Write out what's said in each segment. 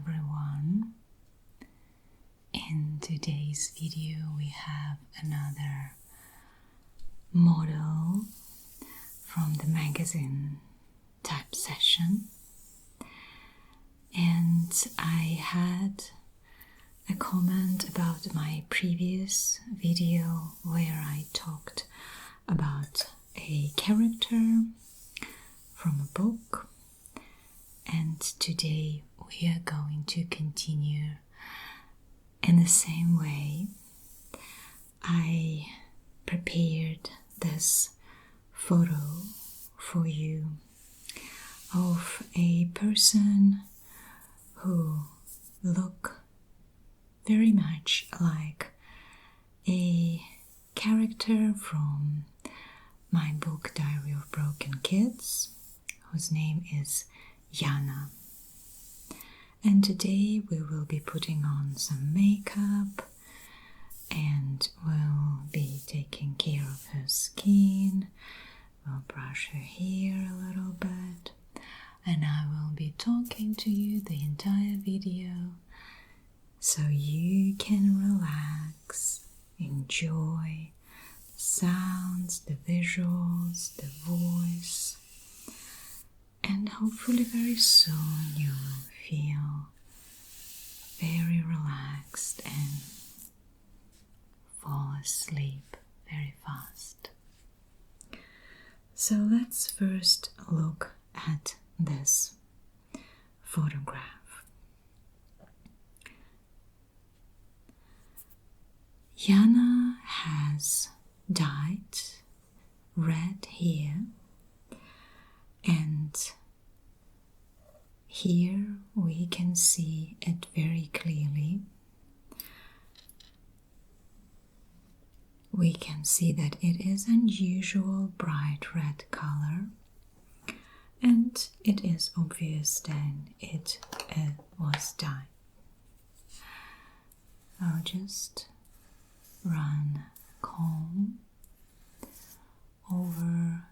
everyone. In today's video we have another model from the magazine type session, and I had a comment about my previous video where I talked about a character from a book, and today we are going to continue in the same way. I prepared this photo for you of a person who look very much like a character from my book Diary of Broken Kids, whose name is Yana. And today we will be putting on some makeup and we'll be taking care of her skin. We'll brush her hair a little bit, and I will be talking to you the entire video so you can relax, enjoy the sounds, the visuals, the voice, and hopefully very soon you will feel very relaxed and fall asleep very fast. So let's first look at this photograph. Yana has dyed red hair, and here we can see it very clearly. We can see that it is unusual bright red color, and it is obvious then it was dyed. I'll just run a comb over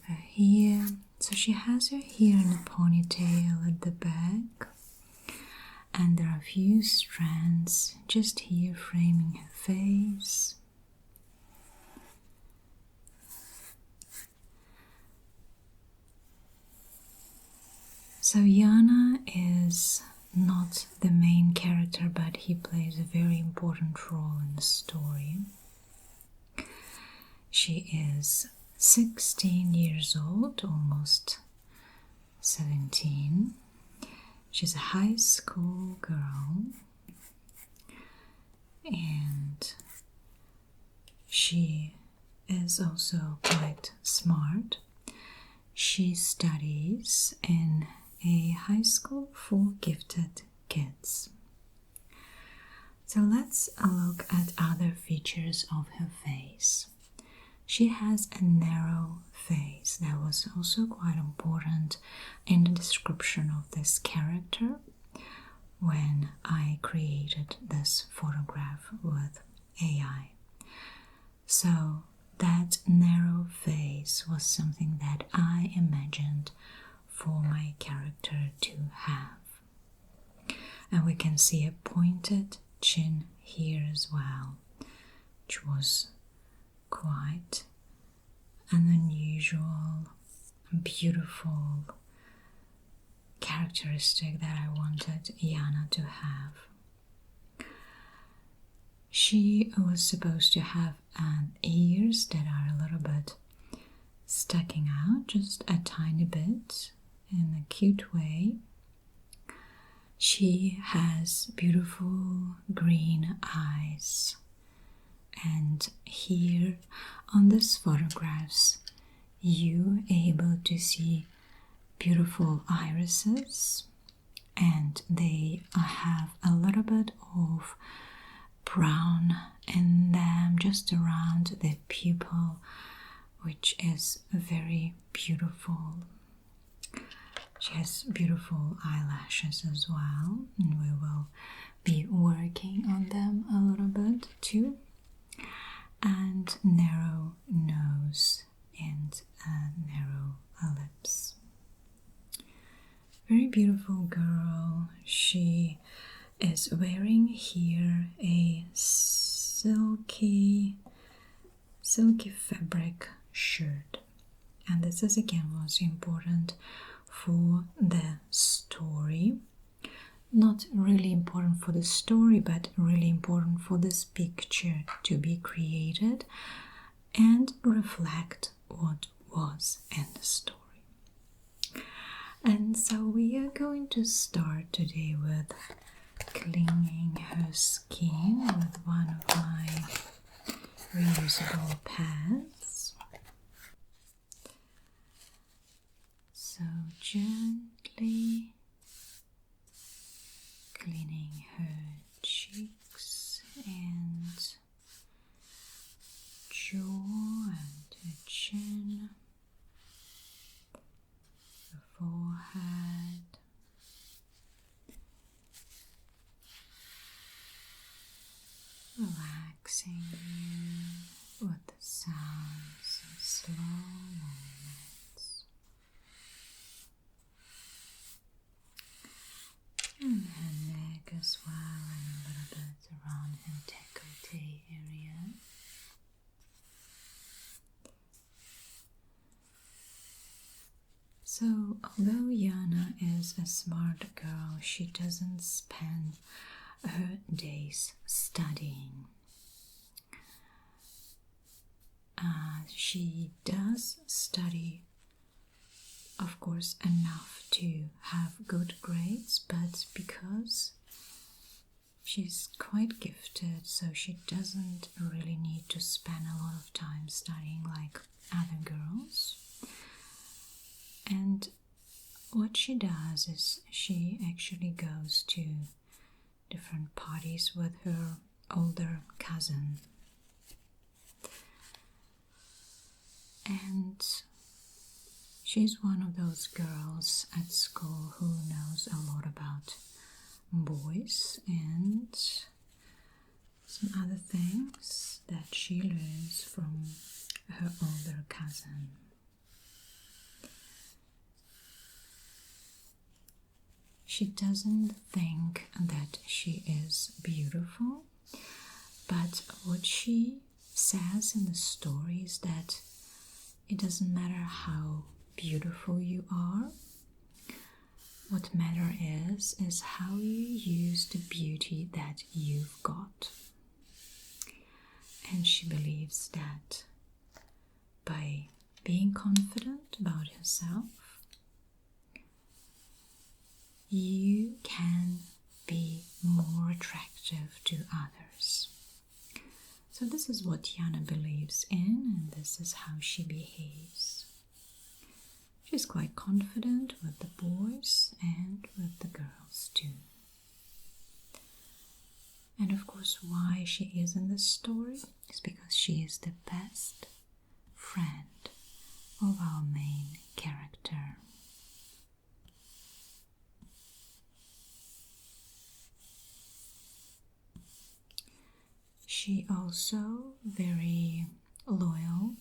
her hair. So she has her hair in a ponytail at the back, and there are a few strands just here framing her face. So Jana is not the main character, but he plays a very important role in the story. She is 16 years old, almost 17. She's a high school girl, and she is also quite smart. She studies in a high school for gifted kids. So let's look at other features of her face. She has a narrow face. That was also quite important in the description of this character when I created this photograph with AI. So that narrow face was something that I imagined for my character to have. And we can see a pointed chin here as well, which was quite an unusual and beautiful characteristic that I wanted Yana to have. She was supposed to have ears that are a little bit sticking out, just a tiny bit, in a cute way. She has beautiful green eyes, and here on these photographs you are able to see beautiful irises, and they have a little bit of brown in them just around the pupil, which is very beautiful. She has beautiful eyelashes as well, and we will be working on them a little bit too. And narrow nose and narrow lips. very beautiful girl. She is wearing here a silky fabric shirt, and this is again was important for the story. Not really important for the story, but really important for this picture to be created and reflect what was in the story. And so we are going to start today with cleaning her skin with one of my reusable pads. So gently cleaning her cheeks and jaw and her chin, her forehead, relaxing you with the sounds of slow movements. And her neck as well, and a little bit around her décolleté area. So, although Yana is a smart girl, she doesn't spend her days studying. She does study, of course, enough to have good grades, but because she's quite gifted, so she doesn't really need to spend a lot of time studying like other girls. And what she does is she actually goes to different parties with her older cousin. And she's one of those girls at school who knows a lot about boys and some other things that she learns from her older cousin. She doesn't think that she is beautiful, but what she says in the story is that it doesn't matter how beautiful you are. What matter is how you use the beauty that you've got. And she believes that by being confident about herself, you can be more attractive to others. So this is what Yana believes in, and this is how she behaves. She's quite confident with the boys and with the girls too. And of course, why she is in this story is because she is the best friend of our main character. She also very loyal.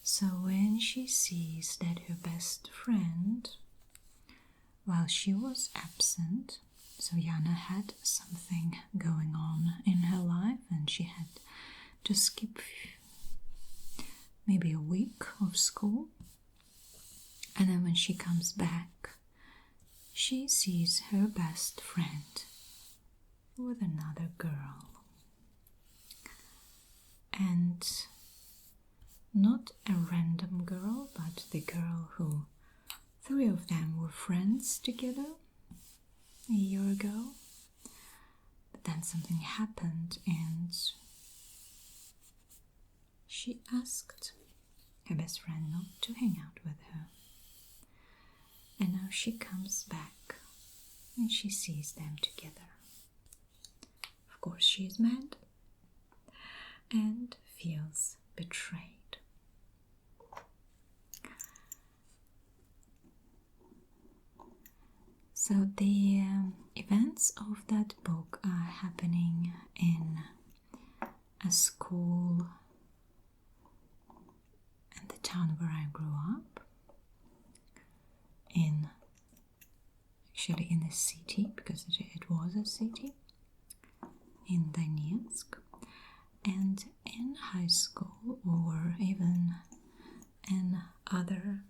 So when she sees that her best friend, while she was absent, so Yana had something going on in her life and she had to skip maybe a week of school. And then when she comes back, she sees her best friend with another girl. And not a random girl, but the girl who three of them were friends together a year ago. But then something happened and she asked her best friend not to hang out with her. And now she comes back and she sees them together. Of course, she is mad and feels betrayed. So the events of that book are happening in a school in the town where I grew up, in actually in a city, because it was a city, in Donetsk. And in high school, or even in other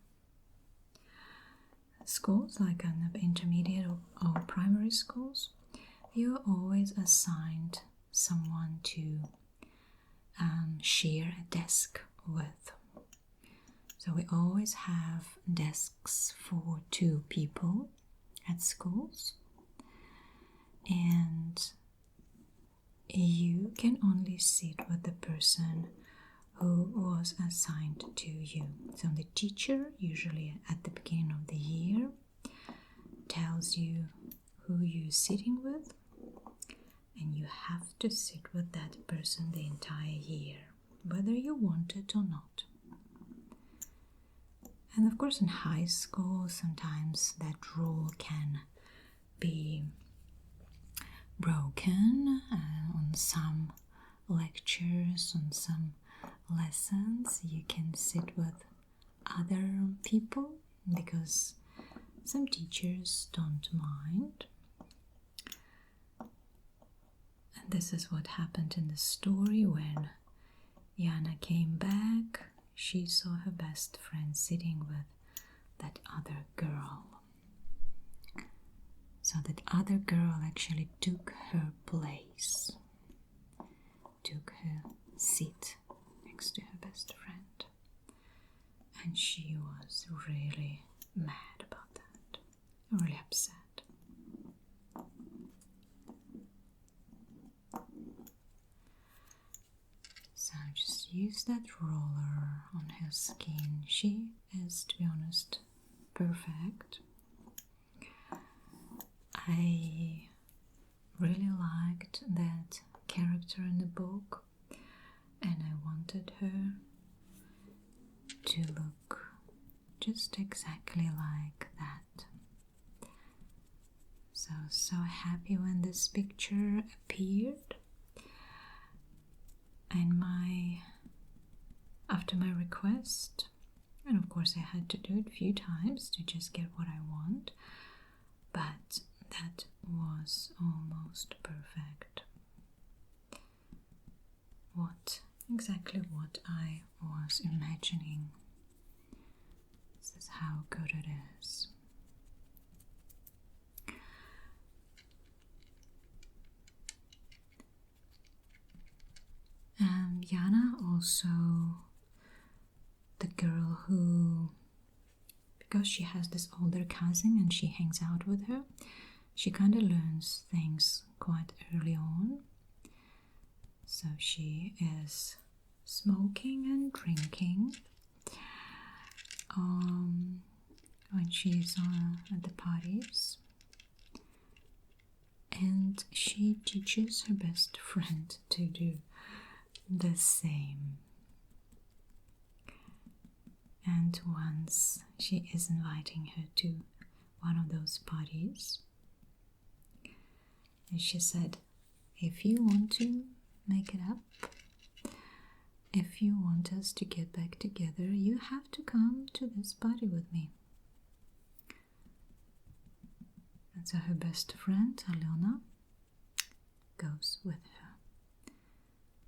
schools, like in the intermediate or primary schools, you're always assigned someone to share a desk with. So we always have desks for 2 people at schools, and you can only sit with the person who was assigned to you. So the teacher, usually at the beginning of the year, tells you who you're sitting with, and you have to sit with that person the entire year, whether you want it or not. And of course in high school sometimes that rule can be broken on some lectures, on some lessons. You can sit with other people because some teachers don't mind. And this is what happened in the story. When Yana came back, she saw her best friend sitting with that other girl. So that other girl actually took her place, took her seat next to her best friend. And she was really mad about that, really upset. So just use that roller on her skin. She is, to be honest, perfect. I really liked that character in the book, and I wanted her to look just exactly like that. So happy when this picture appeared. And after my request, and of course I had to do it a few times to just get what I want, but that was almost perfect. Exactly what I was imagining. This is how good it is. Yana also, the girl who, because she has this older cousin and she hangs out with her, she kind of learns things quite early on. So she is smoking and drinking when she's at the parties. And she teaches her best friend to do the same. And once she is inviting her to one of those parties, and she said, if you want to make it up, if you want us to get back together, you have to come to this party with me. And so her best friend, Alena, goes with her.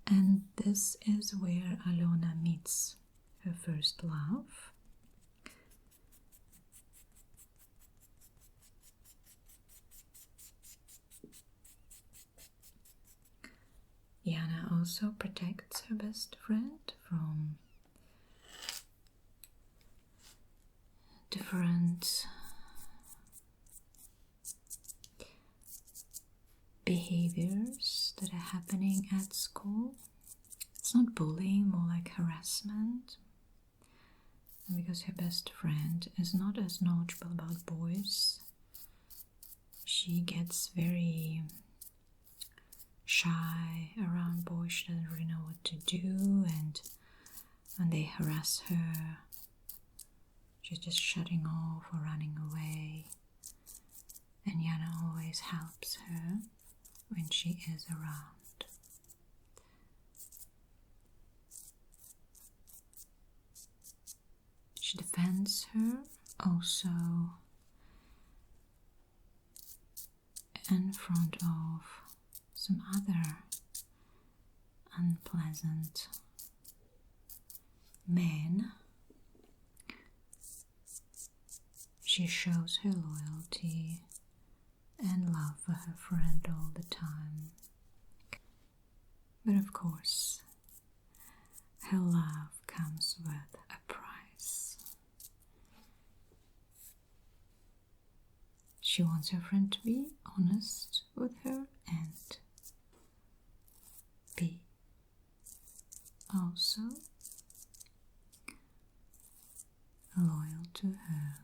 And this is where Alena meets her first love. Yana also protects her best friend from different behaviors that are happening at school. It's not bullying, more like harassment. And because her best friend is not as knowledgeable about boys, she gets very shy around boys. She doesn't really know what to do, and when they harass her, she's just shutting off or running away. And Yana always helps her when she is around. She defends her also in front of some other unpleasant men, she shows her loyalty and love for her friend all the time. But of course, her love comes with a price. She wants her friend to be honest with her and be also loyal to her.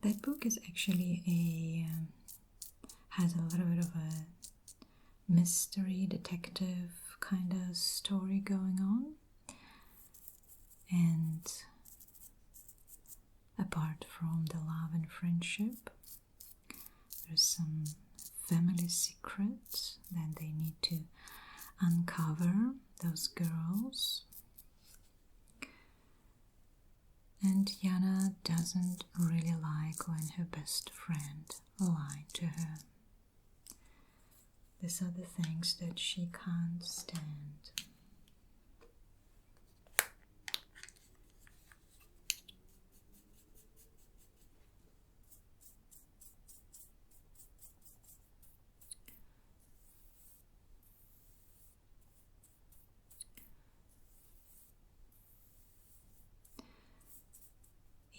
That book is actually has a little bit of a mystery detective kind of story going on, and apart from the love and friendship, there's some family secrets that they need to uncover, those girls. And Yana doesn't really like when her best friend lied to her. These are the things that she can't stand.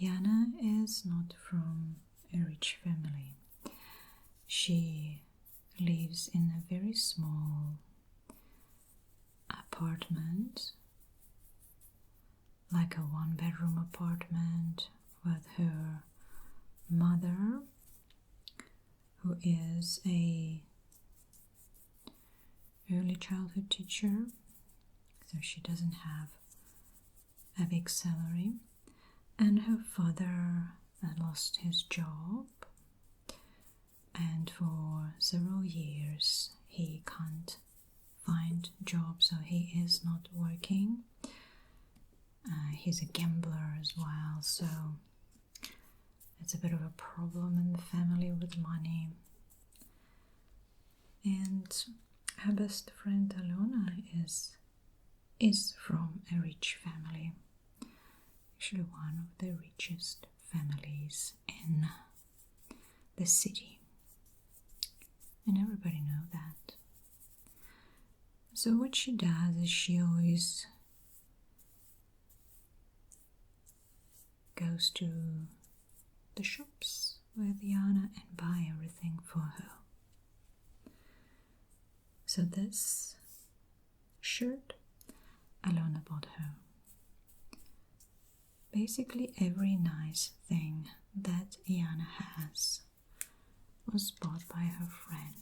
Yana is not from a rich family. She lives in a very small apartment, like a one-bedroom apartment, with her mother, who is a early childhood teacher, so she doesn't have a big salary. And her father lost his job, and for several years he can't find a job, so he is not working. He's a gambler as well, so it's a bit of a problem in the family with money. And her best friend Alona is from a rich family. Actually one of the richest families in the city, and everybody knows that. So what she does is she always goes to the shops with Yana and buy everything for her. So this shirt Alona bought her. Basically every nice thing that Yana has was bought by her friend.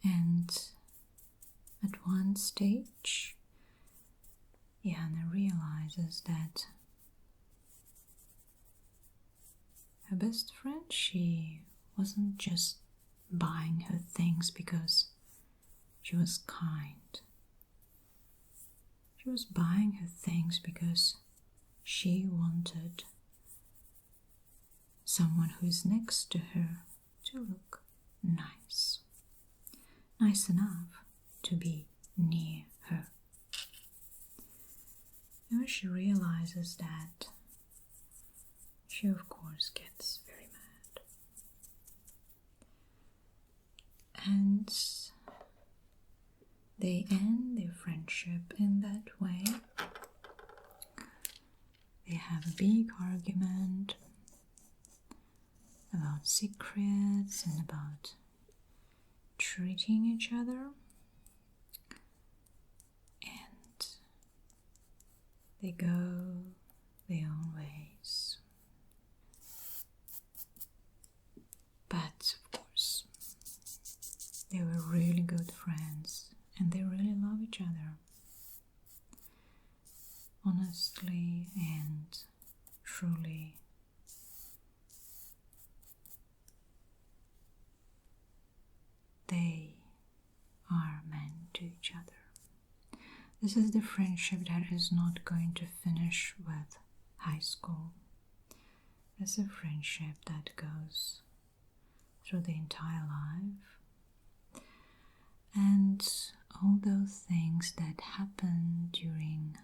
And at one stage, Yana realizes that her best friend, she wasn't just buying her things because she was kind. She was buying her things because she wanted someone who is next to her to look nice. Nice enough to be near her. And when she realizes that, she of course gets very mad. And they end their friendship in that way. They have a big argument about secrets and about treating each other. And they go their own ways. But of course, they were really good friends. And they really love each other, honestly and truly. They are meant to each other. This is the friendship that is not going to finish with high school. It's a friendship that goes through the entire life. And all those things that happen during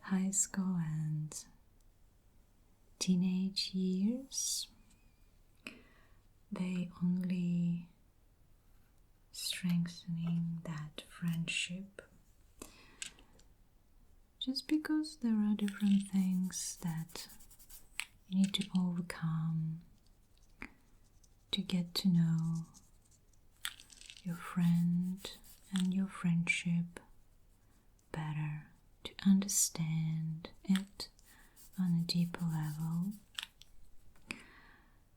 high school and teenage years, they only strengthening that friendship, just because there are different things that you need to overcome to get to know your friend and your friendship better, to understand it on a deeper level.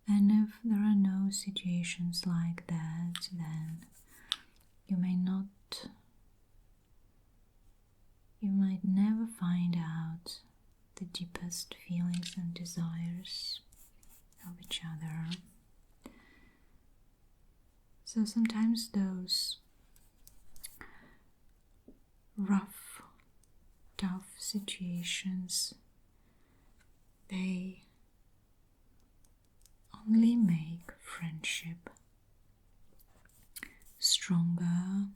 And if there are no situations like that, then you might never find out the deepest feelings and desires of each other. So sometimes those rough, tough situations, they only make friendship stronger,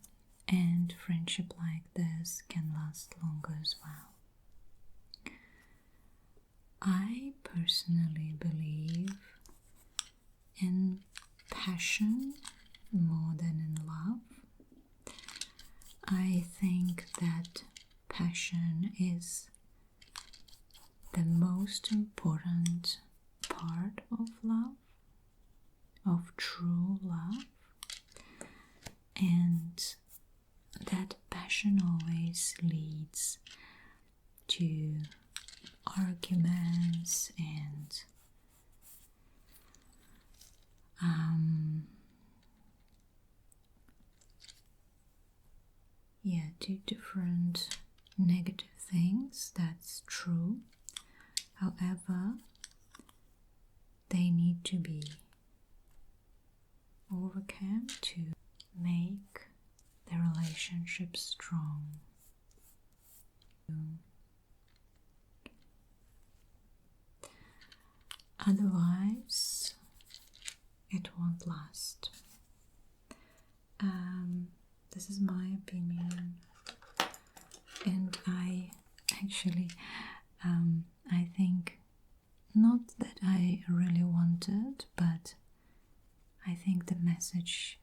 and friendship like this can last longer as well. I personally believe in passion more than in love. I think that passion is the most important part of love, of true love, and that passion always leads to arguments and to different negative things. That's true. However, they need to be overcome to make the relationship strong. Otherwise, it won't last. This is my opinion, and I think not that I really wanted, but I think the message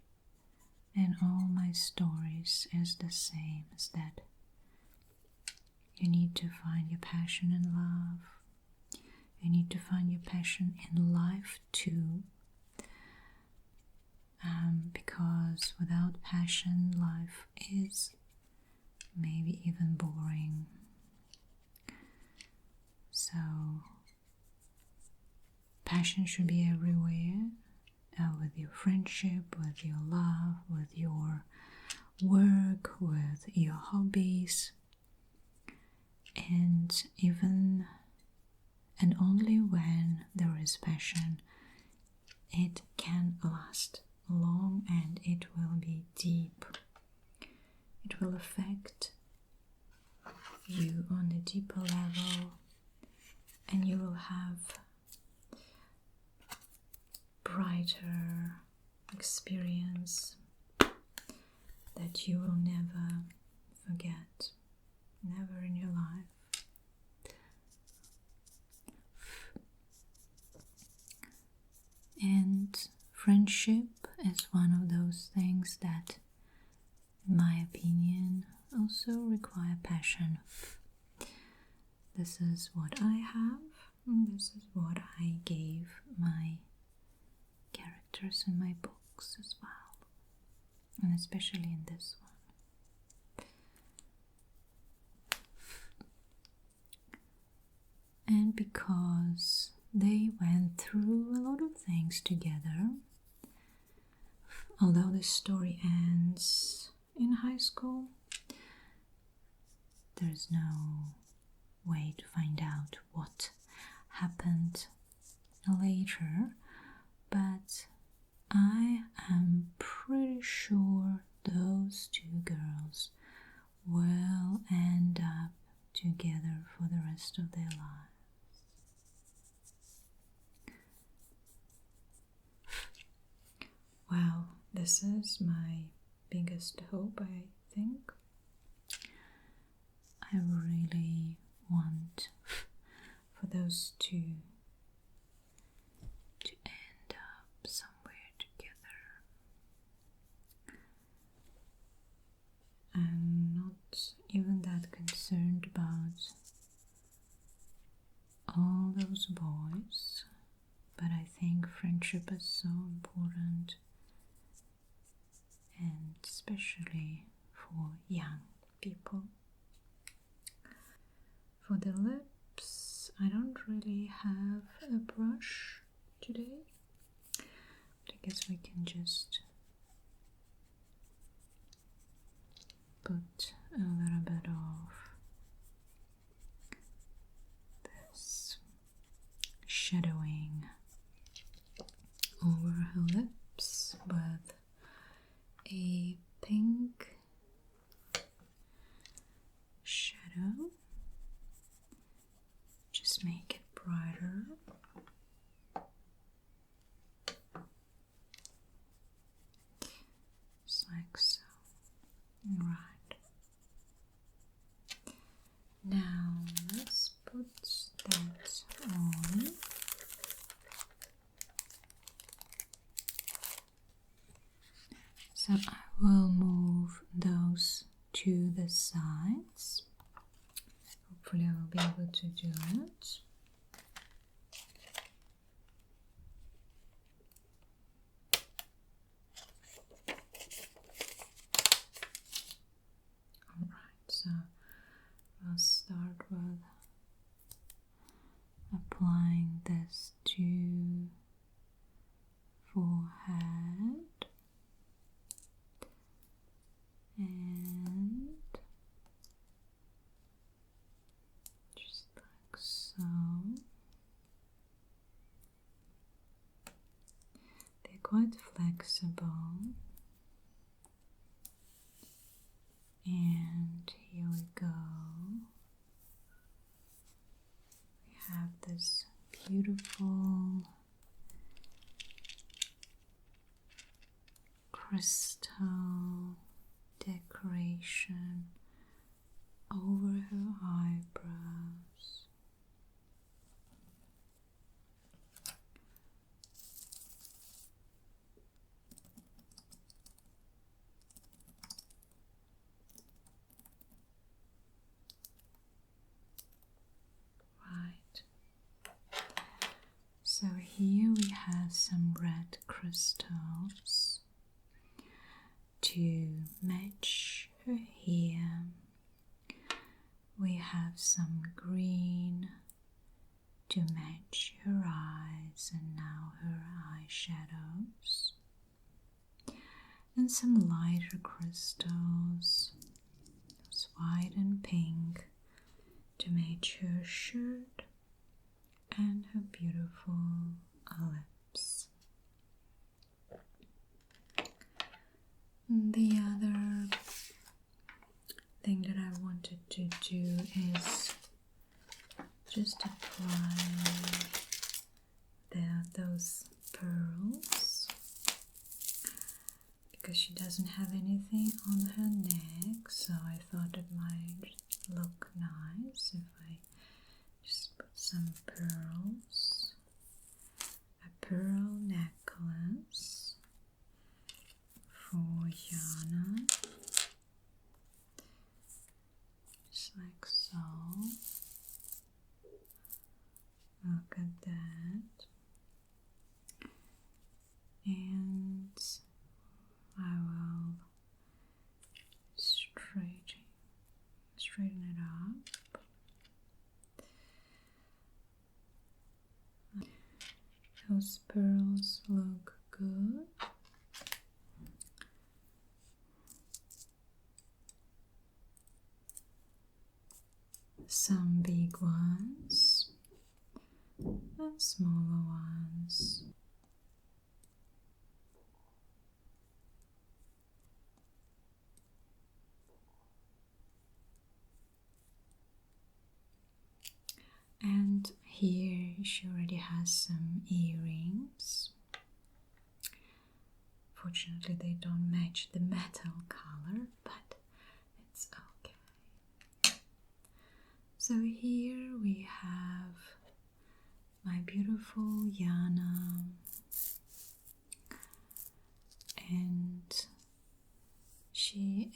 in all my stories is the same, is that you need to find your passion in love. You need to find your passion in life too, because without passion, life is maybe even boring. So passion should be everywhere, with your friendship, with your love, with your work, with your hobbies, and only when there is passion, it can last long and it will be deep. It will affect you on a deeper level, and you will have brighter experience that you will never forget, never in your life. And friendship is one of those things that, in my opinion, also require passion. This is what I have, and this is what I gave my characters in my books as well, and especially in this one. And because they went through a lot of things together, although the story ends in high school, there's no way to find out what happened later, but I am pretty sure those two girls Well, this is my biggest hope, I think. I really want for those two to end up somewhere together. I'm not even that concerned about all those boys, but I think friendship is so important, and especially for young people. For the lips, I don't really have a brush today, but I guess we can just put a little bit of this shadowing over her lips with a pink shadow. Just make it brighter. Just like so. Right. Now let's put that on. So I will move those to the sides. Hopefully I will be able to do it. Alright, so I'll start with applying this to forehead and just like so. They're quite flexible, and here we go. We have this beautiful crystal decoration over her eyebrows. Right. So here we have some red crystals to match her hair. We have some green to match her eyes and now her eyeshadows, and some lighter crystals, those white and pink, to match her shirt and her beautiful lips. The other thing that I wanted to do is just apply those pearls, because she doesn't have anything on her neck, so I thought it might look nice if I just put some pearls. A pearl necklace for Yana, just like so. Look at that. And I will straighten it up. Those pearls look good. Some big ones and smaller ones. And here she already has some earrings. For Unfortunately, they don't match the metal color, but it's okay. So here we have my beautiful Yana, and she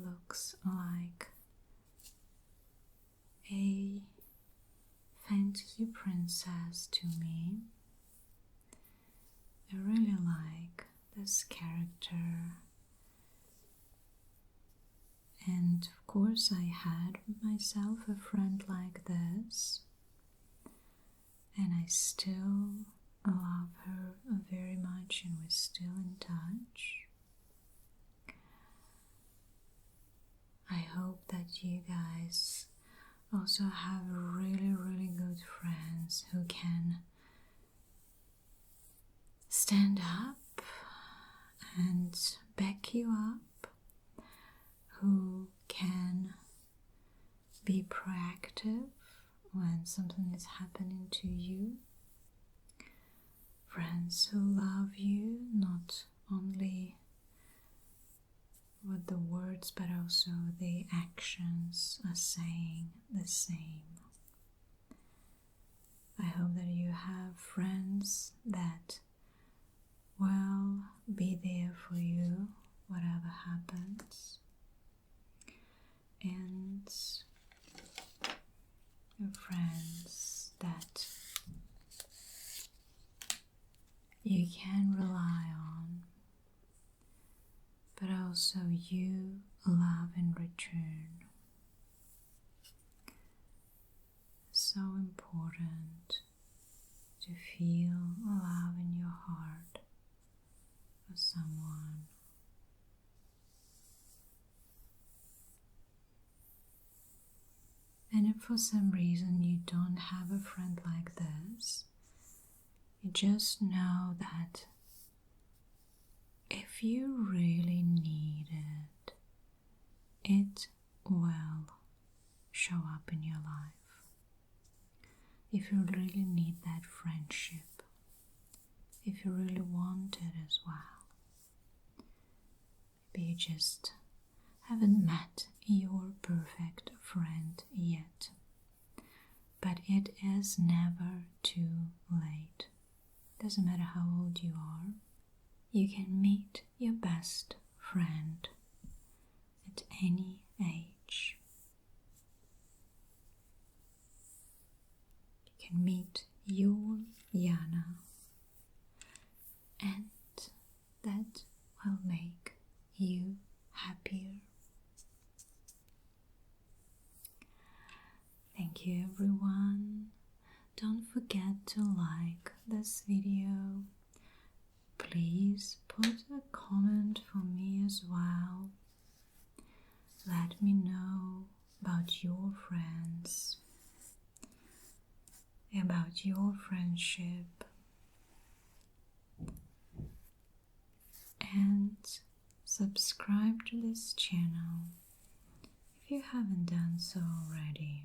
looks like a fantasy princess to me. I really like this character, and of course I had myself a friend like this, and I still love her very much, and we're still in touch. I hope that you guys also have really good friends who can stand up and back you up, who can be proactive when something is happening to you. Friends who love you, not only with the words but also the actions are saying the same. I hope that you have friends that will be there for you whatever happens, and your friends that you can rely on, but also you love in return. So important to feel love in your heart for someone. And if for some reason you don't have a friend like this, you just know that if you really need it, it will show up in your life. If you really need that friendship, if you really want it as well, maybe you just haven't met your perfect friend yet, but it is never too late. Doesn't matter how old you are, you can meet your best friend at any age. You can meet your Yana, and that will make you happier. Thank you, everyone. Don't forget to like this video. Please put a comment for me as well. Let me know about your friends, about your friendship, and subscribe to this channel if you haven't done so already.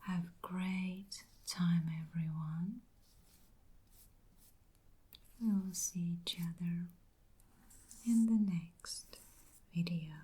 Have a great time, everyone. We will see each other in the next video.